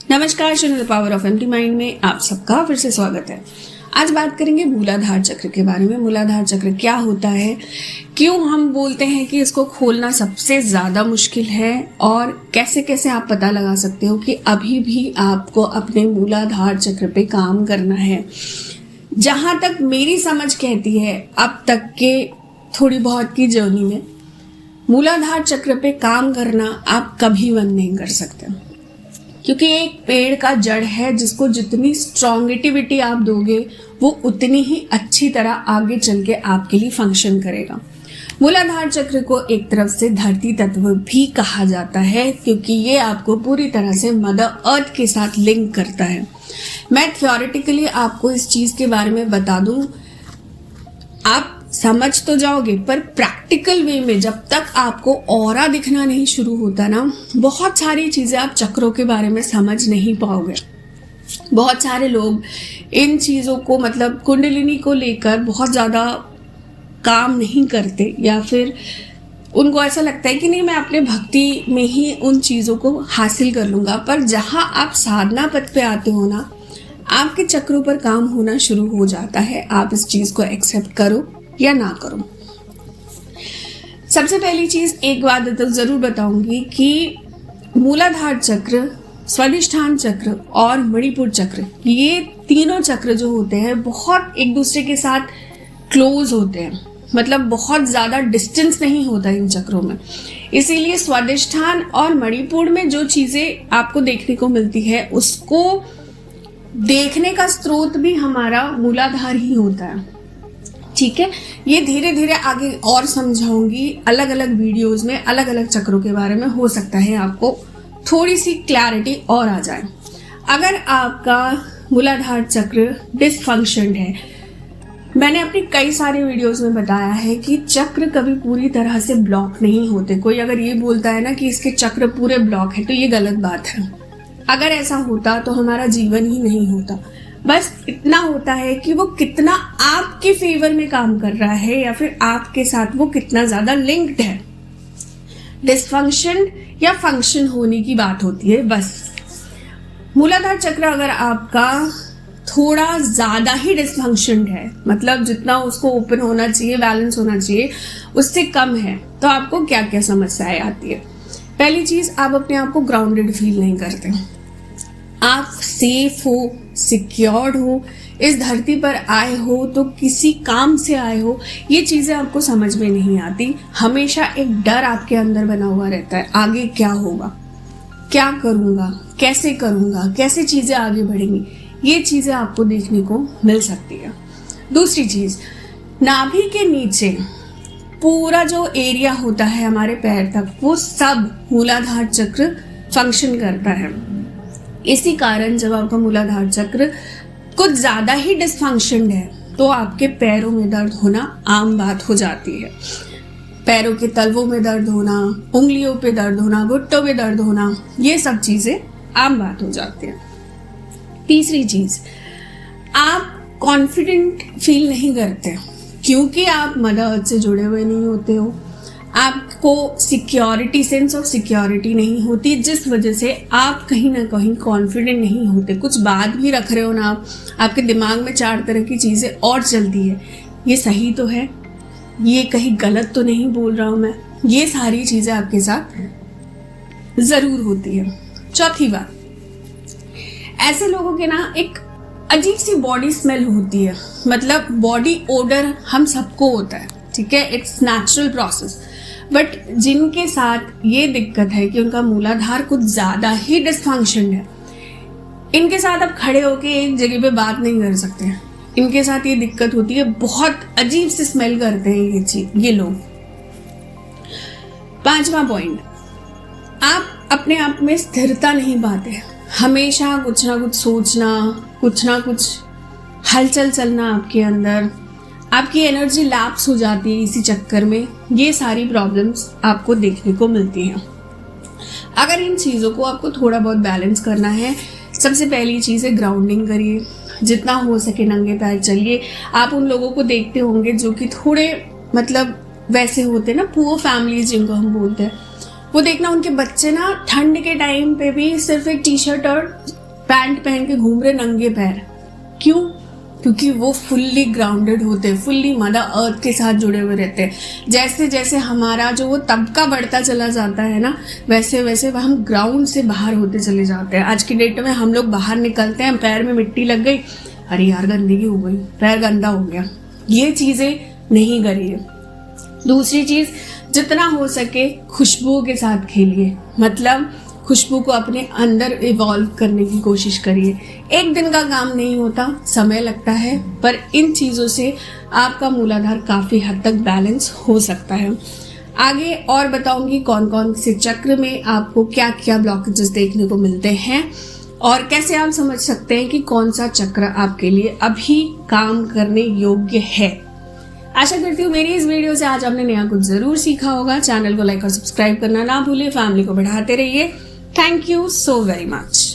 नमस्कार, channel the power of empty mind में आप सबका फिर से स्वागत है। आज बात करेंगे मूलाधार चक्र के बारे में। मूलाधार चक्र क्या होता है, क्यों हम बोलते हैं कि इसको खोलना सबसे ज़्यादा मुश्किल है और कैसे कैसे आप पता लगा सकते हो कि अभी भी आपको अपने मूलाधार चक्र पे काम करना है। जहाँ तक मेरी समझ कहती है अब तक के थोड़ी बहुत की जर्नी में, मूलाधार चक्र पे काम करना आप कभी बंद नहीं कर सकते, क्योंकि एक पेड़ का जड़ है जिसको जितनी स्ट्रॉन्गिटिविटी आप दोगे वो उतनी ही अच्छी तरह आगे चल के आपके लिए फंक्शन करेगा। मूलाधार चक्र को एक तरफ से धरती तत्व भी कहा जाता है, क्योंकि ये आपको पूरी तरह से मदर अर्थ के साथ लिंक करता है। मैं थ्योरेटिकली आपको इस चीज़ के बारे में बता दूं, आप समझ तो जाओगे, पर प्रैक्टिकल वे में जब तक आपको ऑरा दिखना नहीं शुरू होता ना, बहुत सारी चीज़ें आप चक्रों के बारे में समझ नहीं पाओगे। बहुत सारे लोग इन चीज़ों को मतलब कुंडलिनी को लेकर बहुत ज़्यादा काम नहीं करते, या फिर उनको ऐसा लगता है कि नहीं, मैं अपने भक्ति में ही उन चीज़ों को हासिल कर लूँगा। पर जहाँ आप साधना पथ पे आते हो ना, आपके चक्रों पर काम होना शुरू हो जाता है। आप इस चीज़ को एक्सेप्ट करो या ना करो। सबसे पहली चीज एक बात तो जरूर बताऊंगी कि मूलाधार चक्र, स्वादिष्ठान चक्र और मणिपुर चक्र, ये तीनों चक्र जो होते हैं बहुत एक दूसरे के साथ क्लोज होते हैं। मतलब बहुत ज्यादा डिस्टेंस नहीं होता इन चक्रों में। इसीलिए स्वादिष्ठान और मणिपुर में जो चीजें आपको देखने को मिलती है, उसको देखने का स्रोत भी हमारा मूलाधार ही होता है। ठीक है, ये धीरे धीरे आगे और समझाऊंगी अलग अलग वीडियोस में, अलग अलग चक्रों के बारे में। हो सकता है आपको थोड़ी सी क्लैरिटी और आ जाए। अगर आपका मूलाधार चक्र डिसफंक्शन है, मैंने अपनी कई सारे वीडियोस में बताया है कि चक्र कभी पूरी तरह से ब्लॉक नहीं होते। कोई अगर ये बोलता है ना कि इसके चक्र पूरे ब्लॉक है, तो ये गलत बात है। अगर ऐसा होता तो हमारा जीवन ही नहीं होता। बस इतना होता है कि वो कितना आपके फेवर में काम कर रहा है, या फिर आपके साथ वो कितना ज्यादा लिंक्ड है। डिसफंक्शन या फंक्शन होने की बात होती है बस। मूलाधार चक्र अगर आपका थोड़ा ज्यादा ही डिसफंक्शन है, मतलब जितना उसको ओपन होना चाहिए, बैलेंस होना चाहिए, उससे कम है, तो आपको क्या क्या समस्याएं आती है। पहली चीज, आप अपने आप को ग्राउंडेड फील नहीं करते। आप सेफ हो, सिक्योर्ड हो, इस धरती पर आए हो तो किसी काम से आए हो, ये चीज़ें आपको समझ में नहीं आती। हमेशा एक डर आपके अंदर बना हुआ रहता है, आगे क्या होगा, क्या करूँगा, कैसे चीज़ें आगे बढ़ेंगी, ये चीज़ें आपको देखने को मिल सकती है। दूसरी चीज़, नाभि के नीचे पूरा जो एरिया होता है हमारे पैर तक, वो सब मूलाधार चक्र फंक्शन करता है। इसी कारण जब आपका मूलाधार चक्र कुछ ज्यादा ही डिसफंक्शन है, तो आपके पैरों में दर्द होना आम बात हो जाती है। पैरों के तलवों में दर्द होना, उंगलियों पे दर्द होना, घुटनों पे दर्द होना, ये सब चीजें आम बात हो जाती है। तीसरी चीज, आप कॉन्फिडेंट फील नहीं करते, क्योंकि आप मदर अर्थ से जुड़े हुए नहीं होते हो। आपको सिक्योरिटी, सेंस ऑफ सिक्योरिटी नहीं होती, जिस वजह से आप कहीं ना कहीं कॉन्फिडेंट नहीं होते। कुछ बात भी रख रहे हो ना आप, आपके दिमाग में 4 तरह की चीज़ें और चलती है। ये सही तो है, ये कहीं गलत तो नहीं बोल रहा हूँ मैं, ये सारी चीज़ें आपके साथ ज़रूर होती है। चौथी बात, ऐसे लोगों के ना एक अजीब सी बॉडी स्मेल होती है। मतलब बॉडी ओडर हम सबको होता है, ठीक है, इट्स नेचुरल प्रोसेस। बट जिनके साथ ये दिक्कत है कि उनका मूलाधार कुछ ज्यादा ही डिसफंक्शन है, इनके साथ आप खड़े होके एक जगह पे बात नहीं कर सकते। इनके साथ ये दिक्कत होती है, बहुत अजीब से स्मेल करते हैं ये लोग। 5वां पॉइंट, आप अपने आप में स्थिरता नहीं पाते। हमेशा कुछ ना कुछ सोचना, कुछ ना कुछ हलचल चलना आपके अंदर, आपकी एनर्जी लैप्स हो जाती है इसी चक्कर में। ये सारी प्रॉब्लम्स आपको देखने को मिलती हैं। अगर इन चीज़ों को आपको थोड़ा बहुत बैलेंस करना है, सबसे पहली चीज़ है ग्राउंडिंग करिए। जितना हो सके नंगे पैर चलिए। आप उन लोगों को देखते होंगे जो कि थोड़े मतलब वैसे होते हैं ना, पुअर फैमिलीज जिनको हम बोलते हैं, वो देखना उनके बच्चे ना ठंड के टाइम पे भी सिर्फ एक टी शर्ट और पैंट पहन के घूम रहे नंगे पैर। क्यों? क्योंकि वो फुल्ली ग्राउंडेड होते, फुल्ली मदर अर्थ के साथ जुड़े हुए रहते हैं। जैसे जैसे हमारा जो वो तबका बढ़ता चला जाता है ना, वैसे वैसे हम ग्राउंड से बाहर होते चले जाते हैं। आज की डेट में हम लोग बाहर निकलते हैं, पैर में मिट्टी लग गई, अरे यार गंदगी हो गई, पैर गंदा हो गया। ये चीज़ें नहीं करिए। दूसरी चीज़, जितना हो सके खुशबू के साथ खेलिए, मतलब खुशबू को अपने अंदर इवॉल्व करने की कोशिश करिए। एक दिन का काम नहीं होता, समय लगता है, पर इन चीज़ों से आपका मूलाधार काफ़ी हद तक बैलेंस हो सकता है। आगे और बताऊंगी कौन कौन से चक्र में आपको क्या क्या ब्लॉकेजेस देखने को मिलते हैं और कैसे आप समझ सकते हैं कि कौन सा चक्र आपके लिए अभी काम करने योग्य है। आशा करती हूँ मेरी इस वीडियो से आज आपने नया कुछ जरूर सीखा होगा। चैनल को लाइक और सब्सक्राइब करना ना भूलिए, फैमिली को बढ़ाते रहिए। Thank you so very much.